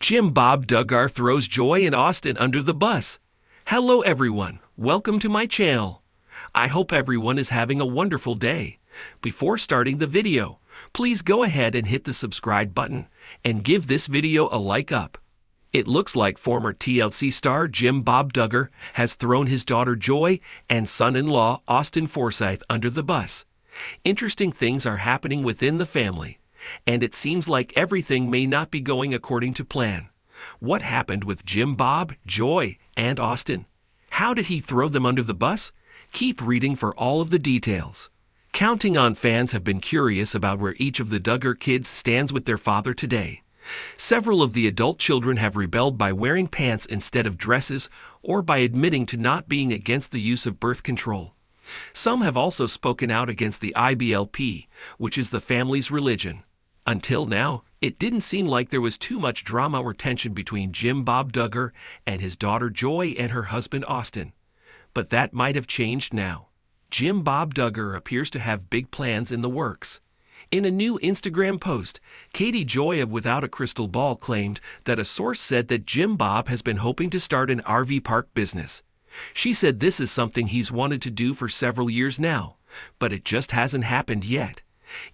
Jim Bob Duggar throws Joy and Austin under the bus. Hello everyone, welcome to my channel. I hope everyone is having a wonderful day. Before starting the video, please go ahead and hit the subscribe button and give this video a like up. It looks like former TLC star Jim Bob Duggar has thrown his daughter Joy and son-in-law Austin Forsyth under the bus. Interesting things are happening within the family, and it seems like everything may not be going according to plan. What happened with Jim Bob, Joy, and Austin? How did he throw them under the bus? Keep reading for all of the details. Counting on fans have been curious about where each of the Duggar kids stands with their father today. Several of the adult children have rebelled by wearing pants instead of dresses or by admitting to not being against the use of birth control. Some have also spoken out against the IBLP, which is the family's religion. Until now, it didn't seem like there was too much drama or tension between Jim Bob Duggar and his daughter Joy and her husband Austin. But that might have changed now. Jim Bob Duggar appears to have big plans in the works. In a new Instagram post, Katie Joy of Without a Crystal Ball claimed that a source said that Jim Bob has been hoping to start an RV park business. She said this is something he's wanted to do for several years now, but it just hasn't happened yet.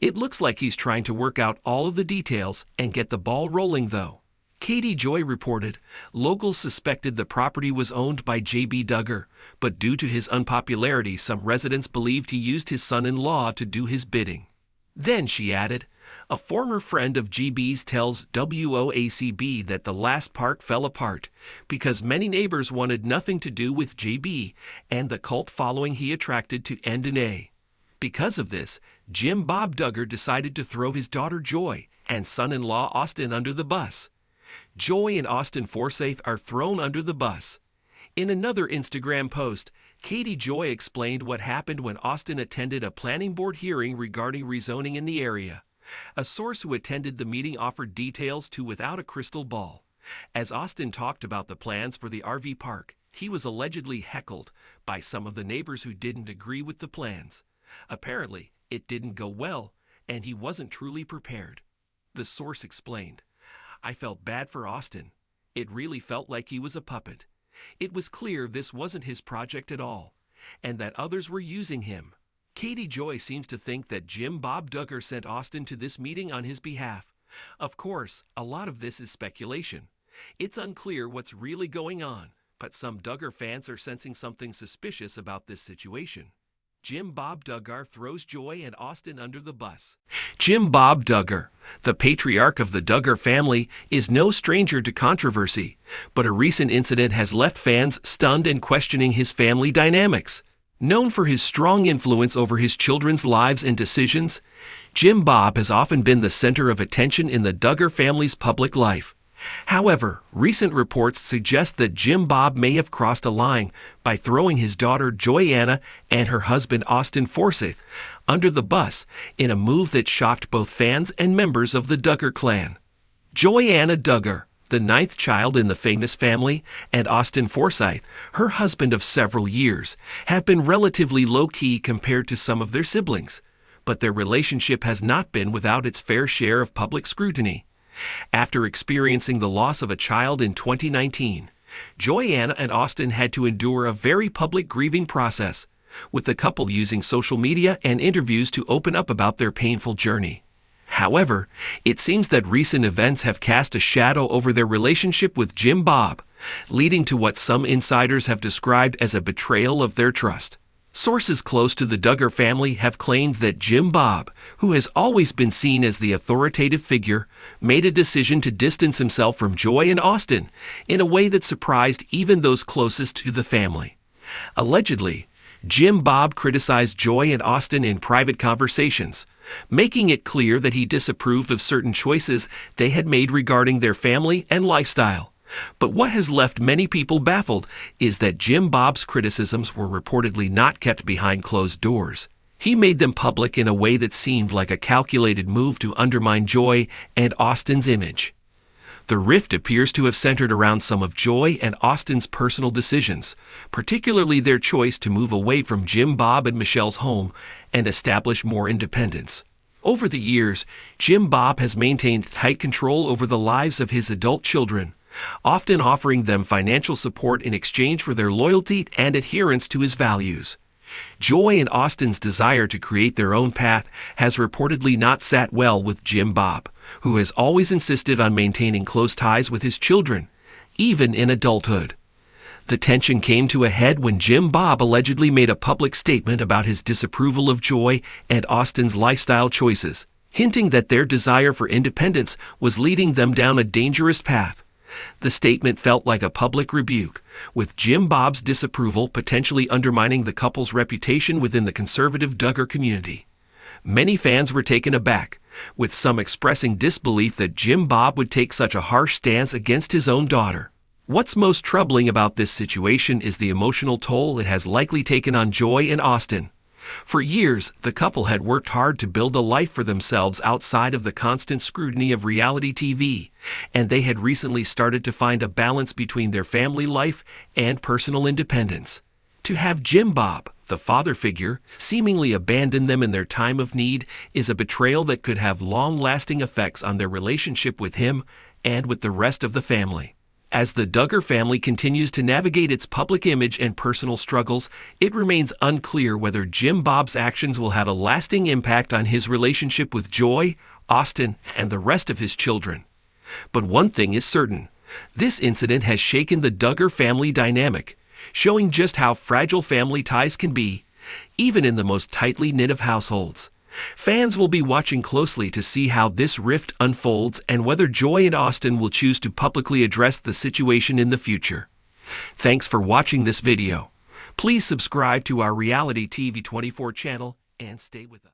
It looks like he's trying to work out all of the details and get the ball rolling though. Katie Joy reported, locals suspected the property was owned by J.B. Duggar, but due to his unpopularity, some residents believed he used his son-in-law to do his bidding. Then she added, a former friend of GB's tells WOACB that the last park fell apart because many neighbors wanted nothing to do with JB and the cult following he attracted to N&A. Because of this, Jim Bob Duggar decided to throw his daughter Joy and son-in-law Austin under the bus. Joy and Austin Forsyth are thrown under the bus. In another Instagram post, Katie Joy explained what happened when Austin attended a planning board hearing regarding rezoning in the area. A source who attended the meeting offered details to Without a Crystal Ball. As Austin talked about the plans for the RV park, he was allegedly heckled by some of the neighbors who didn't agree with the plans. Apparently, it didn't go well, and he wasn't truly prepared. The source explained, I felt bad for Austin. It really felt like he was a puppet. It was clear this wasn't his project at all, and that others were using him. Katie Joy seems to think that Jim Bob Duggar sent Austin to this meeting on his behalf. Of course, a lot of this is speculation. It's unclear what's really going on, but some Duggar fans are sensing something suspicious about this situation. Jim Bob Duggar throws Joy and Austin under the bus. Jim Bob Duggar, the patriarch of the Duggar family, is no stranger to controversy, but a recent incident has left fans stunned and questioning his family dynamics. Known for his strong influence over his children's lives and decisions, Jim Bob has often been the center of attention in the Duggar family's public life. However, recent reports suggest that Jim Bob may have crossed a line by throwing his daughter Joyanna and her husband Austin Forsyth under the bus in a move that shocked both fans and members of the Duggar clan. Joyanna Duggar, the ninth child in the famous family, and Austin Forsyth, her husband of several years, have been relatively low-key compared to some of their siblings, but their relationship has not been without its fair share of public scrutiny. After experiencing the loss of a child in 2019, Joyanna and Austin had to endure a very public grieving process, with the couple using social media and interviews to open up about their painful journey. However, it seems that recent events have cast a shadow over their relationship with Jim Bob, leading to what some insiders have described as a betrayal of their trust. Sources close to the Duggar family have claimed that Jim Bob, who has always been seen as the authoritative figure, made a decision to distance himself from Joy and Austin in a way that surprised even those closest to the family. Allegedly, Jim Bob criticized Joy and Austin in private conversations, making it clear that he disapproved of certain choices they had made regarding their family and lifestyle. But what has left many people baffled is that Jim Bob's criticisms were reportedly not kept behind closed doors. He made them public in a way that seemed like a calculated move to undermine Joy and Austin's image. The rift appears to have centered around some of Joy and Austin's personal decisions, particularly their choice to move away from Jim Bob and Michelle's home and establish more independence. Over the years, Jim Bob has maintained tight control over the lives of his adult children, often offering them financial support in exchange for their loyalty and adherence to his values. Joy and Austin's desire to create their own path has reportedly not sat well with Jim Bob, who has always insisted on maintaining close ties with his children, even in adulthood. The tension came to a head when Jim Bob allegedly made a public statement about his disapproval of Joy and Austin's lifestyle choices, hinting that their desire for independence was leading them down a dangerous path. The statement felt like a public rebuke, with Jim Bob's disapproval potentially undermining the couple's reputation within the conservative Duggar community. Many fans were taken aback, with some expressing disbelief that Jim Bob would take such a harsh stance against his own daughter. What's most troubling about this situation is the emotional toll it has likely taken on Joy and Austin. For years, the couple had worked hard to build a life for themselves outside of the constant scrutiny of reality TV, and they had recently started to find a balance between their family life and personal independence. To have Jim Bob, the father figure, seemingly abandon them in their time of need is a betrayal that could have long-lasting effects on their relationship with him and with the rest of the family. As the Duggar family continues to navigate its public image and personal struggles, it remains unclear whether Jim Bob's actions will have a lasting impact on his relationship with Joy, Austin, and the rest of his children. But one thing is certain: this incident has shaken the Duggar family dynamic, showing just how fragile family ties can be, even in the most tightly knit of households. Fans will be watching closely to see how this rift unfolds and whether Joy and Austin will choose to publicly address the situation in the future. Thanks for watching this video. Please subscribe to our Reality TV 24 channel and stay with us.